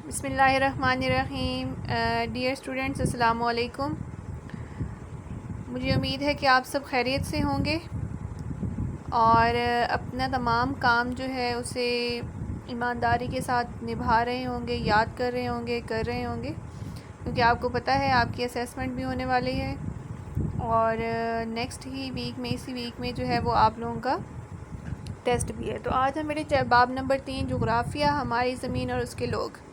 بسم اللہ الرحمن الرحیم۔ ڈیئر اسٹوڈنٹس، السلام علیکم۔ مجھے امید ہے کہ آپ سب خیریت سے ہوں گے اور اپنا تمام کام جو ہے اسے ایمانداری کے ساتھ نبھا رہے ہوں گے، یاد کر رہے ہوں گے، کیونکہ آپ کو پتہ ہے آپ کی اسیسمنٹ بھی ہونے والی ہے اور نیکسٹ ہی ویک میں، اسی ویک میں جو ہے وہ آپ لوگوں کا ٹیسٹ بھی ہے۔ تو آج ہم میرے باب نمبر 3 جغرافیہ، ہماری زمین اور اس کے لوگ،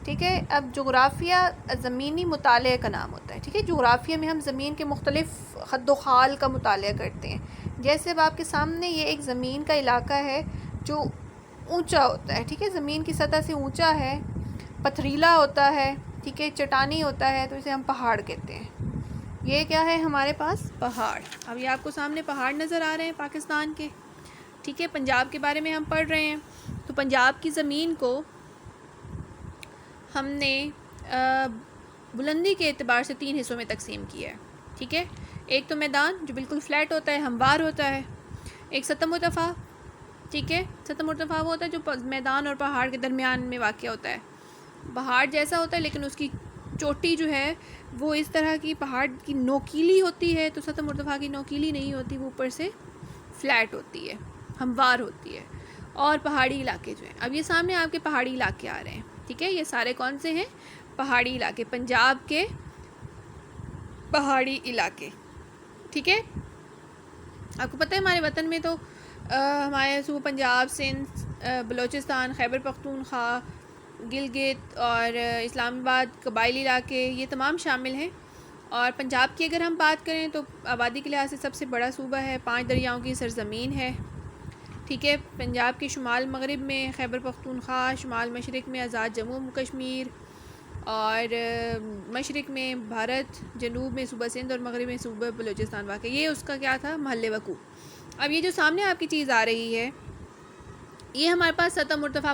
ٹھیک ہے۔ اب جغرافیہ زمینی مطالعے کا نام ہوتا ہے، ٹھیک ہے۔ جغرافیہ میں ہم زمین کے مختلف خد و خال کا مطالعہ کرتے ہیں۔ جیسے اب آپ کے سامنے یہ ایک زمین کا علاقہ ہے جو اونچا ہوتا ہے، ٹھیک ہے، زمین کی سطح سے اونچا ہے، پتھریلا ہوتا ہے، ٹھیک ہے، چٹانی ہوتا ہے، تو اسے ہم پہاڑ کہتے ہیں۔ یہ کیا ہے ہمارے پاس؟ پہاڑ۔ اب یہ آپ کو سامنے پہاڑ نظر آ رہے ہیں پاکستان کے، ٹھیک ہے۔ پنجاب کے بارے میں ہم پڑھ رہے ہیں، تو پنجاب کی زمین کو ہم نے بلندی کے اعتبار سے 3 حصوں میں تقسیم کیا ہے، ٹھیک ہے۔ ایک تو میدان جو بالکل فلیٹ ہوتا ہے، ہموار ہوتا ہے۔ ایک سطح مرتفع، ٹھیک ہے۔ سطح مرتفع وہ ہوتا ہے جو میدان اور پہاڑ کے درمیان میں واقع ہوتا ہے، پہاڑ جیسا ہوتا ہے لیکن اس کی چوٹی جو ہے وہ اس طرح کی پہاڑ کی نوکیلی ہوتی ہے، تو سطح مرتفع کی نوکیلی نہیں ہوتی، وہ اوپر سے فلیٹ ہوتی ہے، ہموار ہوتی ہے۔ اور پہاڑی علاقے جو ہیں، اب یہ سامنے آپ کے پہاڑی علاقے آ رہے ہیں، ٹھیک ہے۔ یہ سارے کون سے ہیں؟ پہاڑی علاقے، پنجاب کے پہاڑی علاقے، ٹھیک ہے۔ آپ کو پتہ ہے ہمارے وطن میں تو ہمارے صوبہ پنجاب، سندھ، بلوچستان، خیبر پختونخوا، گلگت اور اسلام آباد قبائلی علاقے، یہ تمام شامل ہیں۔ اور پنجاب کی اگر ہم بات کریں تو آبادی کے لحاظ سے سب سے بڑا صوبہ ہے، 5 دریاؤں کی سرزمین ہے، ٹھیک ہے۔ پنجاب کے شمال مغرب میں خیبر پختونخوا، شمال مشرق میں آزاد جموں کشمیر اور مشرق میں بھارت، جنوب میں صوبہ سندھ اور مغرب میں صوبہ بلوچستان واقع۔ یہ اس کا کیا تھا؟ محل وقوع۔ اب یہ جو سامنے آپ کی چیز آ رہی ہے، یہ ہمارے پاس سطح مرتفع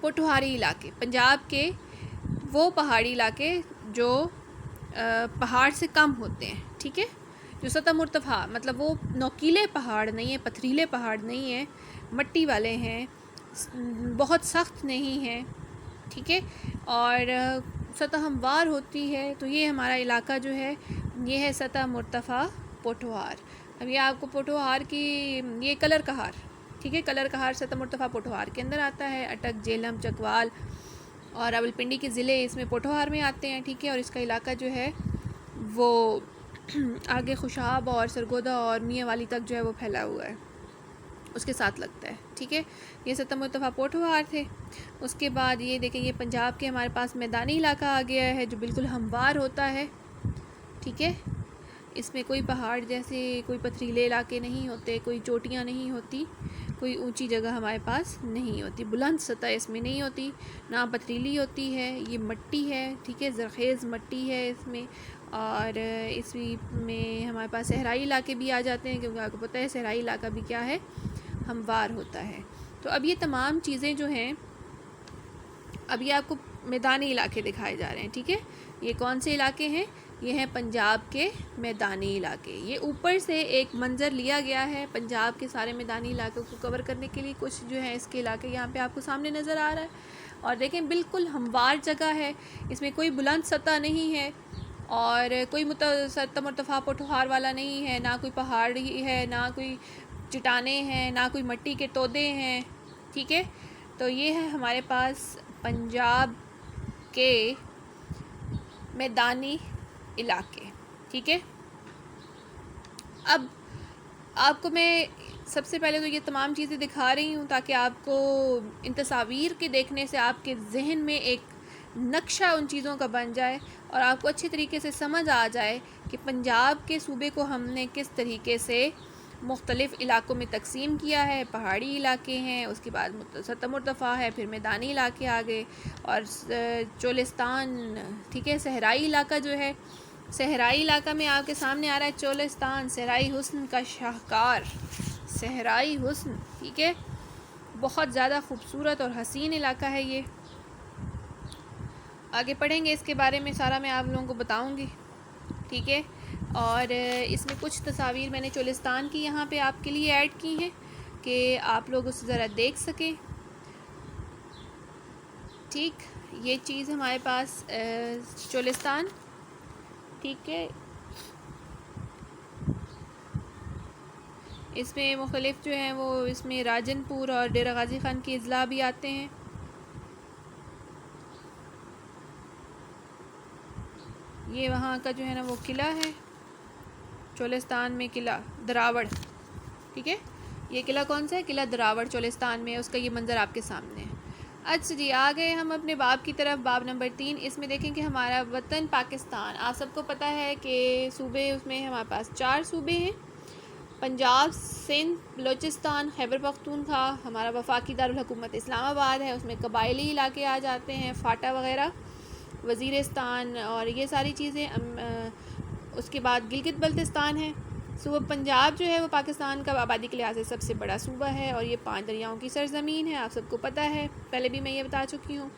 پوٹھوہاری علاقے، پنجاب کے وہ پہاڑی علاقے جو پہاڑ سے کم ہوتے ہیں، ٹھیک ہے، جو سطح مرتفع مطلب وہ نوکیلے پہاڑ نہیں ہیں، پتھریلے پہاڑ نہیں ہیں، مٹی والے ہیں، بہت سخت نہیں ہیں، ٹھیک ہے، اور سطح ہموار ہوتی ہے، تو یہ ہمارا علاقہ جو ہے یہ ہے سطح مرتفع پوٹھوہار۔ اب یہ آپ کو پوٹھوہار کی یہ کلر کہار، ٹھیک ہے، کلر کہار سطح مرتفع پوٹھوہار کے اندر آتا ہے۔ اٹک، جہلم، چکوال اور راولپنڈی کے ضلع اس میں پوٹھوہار میں آتے ہیں، ٹھیک ہے۔ اور اس کا علاقہ جو ہے وہ آگے خوشاب اور سرگودا اور میاں والی تک جو ہے وہ پھیلا ہوا ہے، اس کے ساتھ لگتا ہے، ٹھیک ہے۔ یہ سطح مرتفع پوٹھوہار تھے۔ اس کے بعد یہ دیکھیں، یہ پنجاب کے ہمارے پاس میدانی علاقہ آ گیا ہے جو بالکل ہموار ہوتا ہے، ٹھیک ہے۔ اس میں کوئی پہاڑ جیسے کوئی پتھریلے علاقے نہیں ہوتے، کوئی چوٹیاں نہیں ہوتی، کوئی اونچی جگہ ہمارے پاس نہیں ہوتی، بلند سطح اس میں نہیں ہوتی، نہ پتھریلی ہوتی ہے، یہ مٹی ہے، ٹھیک ہے، زرخیز مٹی ہے اس میں۔ اور اس میں ہمارے پاس صحرائی علاقے بھی آ جاتے ہیں، کیونکہ آپ کو پتہ ہے صحرائی علاقہ بھی کیا ہے؟ ہموار ہوتا ہے۔ تو اب یہ تمام چیزیں جو ہیں، اب یہ آپ کو میدانی علاقے دکھائے جا رہے ہیں، ٹھیک ہے۔ یہ کون سے علاقے ہیں؟ یہ ہیں پنجاب کے میدانی علاقے۔ یہ اوپر سے ایک منظر لیا گیا ہے پنجاب کے سارے میدانی علاقوں کو کور کرنے کے لیے، کچھ جو ہیں اس کے علاقے یہاں پہ آپ کو سامنے نظر آ رہا ہے۔ اور دیکھیں بالکل ہموار جگہ ہے، اس میں کوئی بلند سطح نہیں ہے اور کوئی سطح مرتفع پوٹھوہار والا نہیں ہے، نہ کوئی پہاڑی ہے، نہ کوئی چٹانیں ہیں، نہ کوئی مٹی کے تودے ہیں، ٹھیک ہے۔ تو یہ ہے ہمارے پاس پنجاب کے میدانی علاقے، ٹھیک ہے۔ اب آپ کو میں سب سے پہلے تو یہ تمام چیزیں دکھا رہی ہوں تاکہ آپ کو ان تصاویر کے دیکھنے سے آپ کے ذہن میں ایک نقشہ ان چیزوں کا بن جائے اور آپ کو اچھے طریقے سے سمجھ آ جائے کہ پنجاب کے صوبے کو ہم نے کس طریقے سے مختلف علاقوں میں تقسیم کیا ہے۔ پہاڑی علاقے ہیں، اس کے بعد سطح مرتفع ہے، پھر میدانی علاقے آ گئے اور چولستان، ٹھیک ہے، صحرائی علاقہ جو ہے، صحرائی علاقہ میں آپ کے سامنے آ رہا ہے چولستان، صحرائی حسن کا شاہکار، صحرائی حسن، ٹھیک ہے، بہت زیادہ خوبصورت اور حسین علاقہ ہے یہ۔ آگے پڑھیں گے اس کے بارے میں، سارا میں آپ لوگوں کو بتاؤں گی، ٹھیک ہے۔ اور اس میں کچھ تصاویر میں نے چولستان کی یہاں پہ آپ کے لیے ایڈ کی ہیں کہ آپ لوگ اسے ذرا دیکھ سکیں۔ ٹھیک، یہ چیز ہمارے پاس چولستان، ٹھیک ہے، اس میں مختلف جو ہیں وہ اس میں راجن پور اور ڈیرہ غازی خان کے اضلاع بھی آتے ہیں. یہ وہاں کا جو ہے نا وہ قلعہ ہے چولستان میں، قلعہ دراوڑ، ٹھیک ہے. یہ قلعہ کون سا ہے؟ قلعہ دراوڑ چولستان میں، اس کا یہ منظر آپ کے سامنے ہے. اچھا جی، آ گئے ہم اپنے باب کی طرف، باب نمبر 3. اس میں دیکھیں کہ ہمارا وطن پاکستان، آپ سب کو پتہ ہے کہ صوبے اس میں ہمارے پاس 4 صوبے ہیں: پنجاب، سندھ، بلوچستان، خیبر پختونخوا. ہمارا وفاقی دارالحکومت اسلام آباد ہے، اس میں قبائلی علاقے آ جاتے ہیں، فاٹا وغیرہ، وزیرستان اور یہ ساری چیزیں. اس کے بعد گلگت بلتستان ہے. صوبہ پنجاب جو ہے وہ پاکستان کا آبادی کے لحاظ سے سب سے بڑا صوبہ ہے اور یہ 5 دریاؤں کی سرزمین ہے، آپ سب کو پتہ ہے، پہلے بھی میں یہ بتا چکی ہوں.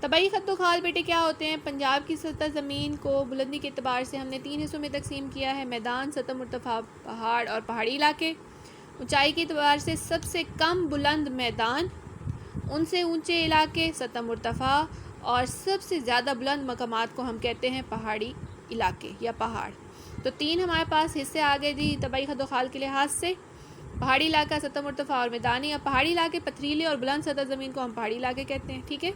طبعی خط و خال بیٹے کیا ہوتے ہیں؟ پنجاب کی سطح زمین کو بلندی کے اعتبار سے ہم نے 3 حصوں میں تقسیم کیا ہے: میدان، سطح مرتفع، پہاڑ اور پہاڑی علاقے. اونچائی کے اعتبار سے سب سے کم بلند میدان، ان سے اونچے علاقے سطح مرتفع، اور سب سے زیادہ بلند مقامات کو ہم کہتے ہیں پہاڑی علاقے یا پہاڑ. تو 3 ہمارے پاس حصے آ گئے جی طبعی خط و خال کے لحاظ سے: پہاڑی علاقہ، سطح مرتفع اور میدانی. اور پہاڑی علاقے پتھریلے اور بلند سطح زمین کو ہم پہاڑی علاقے کہتے ہیں، ٹھیک ہے.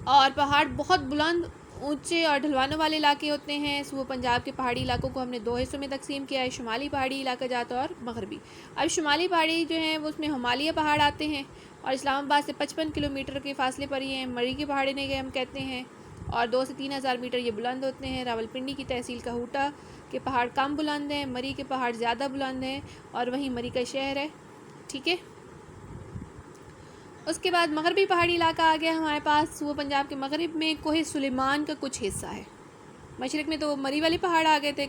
اور پہاڑ بہت بلند، اونچے اور ڈھلوانوں والے علاقے ہوتے ہیں. صوبہ پنجاب کے پہاڑی علاقوں کو ہم نے 2 حصوں میں تقسیم کیا ہے: شمالی پہاڑی علاقہ جات اور مغربی. اب شمالی پہاڑی جو ہیں وہ اس میں ہمالیہ پہاڑ آتے ہیں اور اسلام آباد سے 55 کلومیٹر کے فاصلے پر یہ ہیں. مری کے پہاڑی نے ہم کہتے ہیں اور 2 سے 3 ہزار میٹر یہ بلند ہوتے ہیں. راولپنڈی کی تحصیل کہوٹہ کے پہاڑ کم بلند ہیں، مری کے پہاڑ زیادہ بلند ہیں اور وہیں مری کا شہر ہے، ٹھیک ہے. اس کے بعد مغربی پہاڑی علاقہ آ گیا ہمارے پاس. صوبہ پنجاب کے مغرب میں کوہ سلیمان کا کچھ حصہ ہے. مشرق میں تو مری والے پہاڑ آ گئے تھے،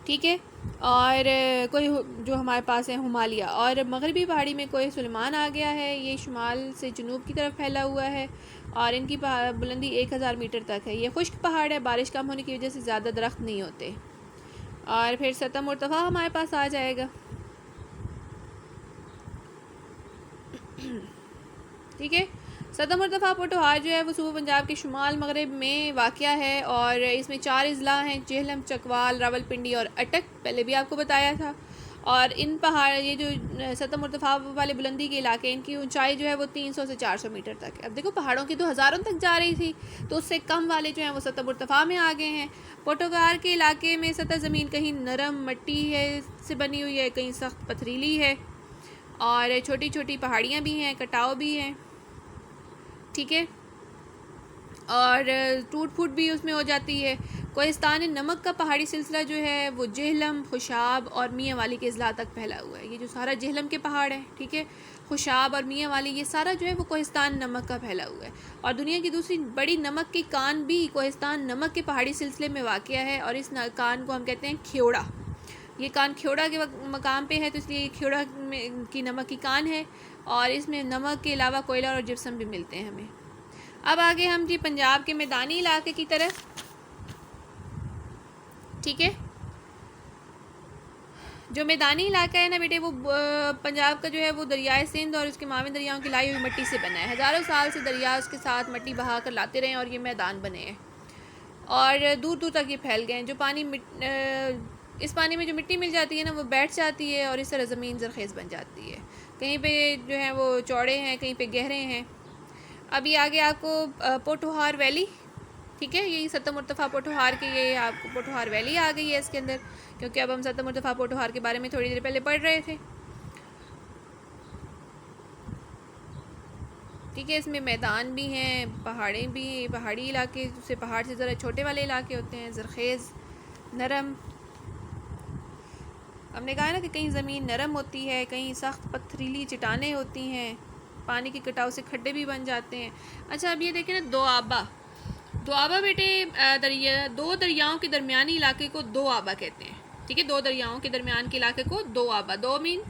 ٹھیک ہے، اور کوئی جو ہمارے پاس ہے ہمالیہ. اور مغربی پہاڑی میں کوہ سلیمان آ گیا ہے. یہ شمال سے جنوب کی طرف پھیلا ہوا ہے اور ان کی بلندی 1000 میٹر تک ہے. یہ خشک پہاڑ ہے، بارش کم ہونے کی وجہ سے زیادہ درخت نہیں ہوتے. اور پھر سطح مرتفع ہمارے پاس آ جائے گا، ٹھیک ہے. سطح مرتفع پوٹوہار جو ہے وہ صوبہ پنجاب کے شمال مغرب میں واقع ہے اور اس میں 4 اضلاع ہیں: جہلم، چکوال، راولپنڈی اور اٹک. پہلے بھی آپ کو بتایا تھا. اور ان پہاڑ، یہ جو سطح مرتفع والے بلندی کے علاقے، ان کی اونچائی جو ہے وہ 300 سے 400 میٹر تک ہے. اب دیکھو پہاڑوں کی تو ہزاروں تک جا رہی تھی، تو اس سے کم والے جو ہیں وہ سطح مرتفع میں آ گئے ہیں. پوٹوہار کے علاقے میں سطح زمین کہیں نرم مٹی ہے سے بنی ہوئی ہے، کہیں سخت پتھریلی ہے اور چھوٹی چھوٹی پہاڑیاں بھی ہیں، کٹاؤ بھی ہیں، ٹھیک ہے، اور ٹوٹ پھوٹ بھی اس میں ہو جاتی ہے. کوہستان نمک کا پہاڑی سلسلہ جو ہے وہ جہلم، خوشاب اور میاں والی کے اضلاع تک پھیلا ہوا ہے. یہ جو سارا جہلم کے پہاڑ ہیں، ٹھیک ہے، خوشاب اور میاں والی، یہ سارا جو ہے وہ کوہستان نمک کا پھیلا ہوا ہے. اور دنیا کی دوسری بڑی نمک کی کان بھی کوہستان نمک کے پہاڑی سلسلے میں واقع ہے اور اس کان کو ہم کہتے ہیں کھیوڑا. یہ کان کھیوڑا کے مقام پہ ہے، تو اس لیے کھیوڑا کی نمک کی کان ہے اور اس میں نمک کے علاوہ کوئلہ اور جپسم بھی ملتے ہیں ہمیں. اب آگے ہم جی پنجاب کے میدانی علاقے کی طرف، ٹھیک ہے. جو میدانی علاقہ ہے نا بیٹے، وہ پنجاب کا جو ہے وہ دریائے سندھ اور اس کے معاون دریاؤں کی لائی ہوئی مٹی سے بنا ہے. ہزاروں سال سے دریا اس کے ساتھ مٹی بہا کر لاتے رہے ہیں اور یہ میدان بنے ہیں اور دور دور تک یہ پھیل گئے ہیں. جو پانی اس پانی میں جو مٹی مل جاتی ہے نا وہ بیٹھ جاتی ہے اور اس طرح زمین زرخیز بن جاتی ہے. کہیں پہ جو ہے وہ چوڑے ہیں، کہیں پہ گہرے ہیں. ابھی آگے آپ کو پوٹوہار ویلی، ٹھیک ہے، یہی سطح مرتفع پوٹوہار کے، یہ آپ کو پوٹوہار ویلی آ گئی ہے اس کے اندر، کیونکہ اب ہم سطح مرتفع پوٹوہار کے بارے میں تھوڑی دیر پہلے پڑھ رہے تھے، ٹھیک ہے. اس میں میدان بھی ہیں، پہاڑیں بھی، پہاڑی علاقے سے پہاڑ سے ذرا چھوٹے والے علاقے ہوتے ہیں، زرخیز، نرم. ہم نے کہا نا کہ کہیں زمین نرم ہوتی ہے، کہیں سخت پتھریلی چٹانیں ہوتی ہیں، پانی کے کٹاؤ سے کھڈے بھی بن جاتے ہیں. اچھا اب یہ دیکھیں نا، دوآبہ بیٹے، دو دریاؤں کے درمیانی علاقے کو دوآبہ کہتے ہیں، ٹھیک ہے. 2 دریاؤں کے درمیان کے علاقے کو دوآبہ، دو مین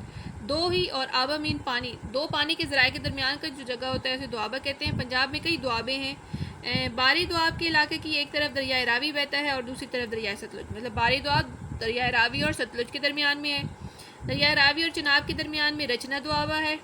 دو ہی اور آبہ مین پانی، 2 پانی کے ذرائع کے درمیان کا جو جگہ ہوتا ہے اسے دوآبہ کہتے ہیں. پنجاب میں کئی دوآبے ہیں. باری دوآب کے علاقے کی ایک طرف دریائے راوی بہتا ہے اور دوسری طرف دریائے ستلج، مطلب باری دوآب دریائے راوی اور ستلج کے درمیان میں ہے. دریائے راوی اور چناب کے درمیان میں رچنا دوآبہ ہے.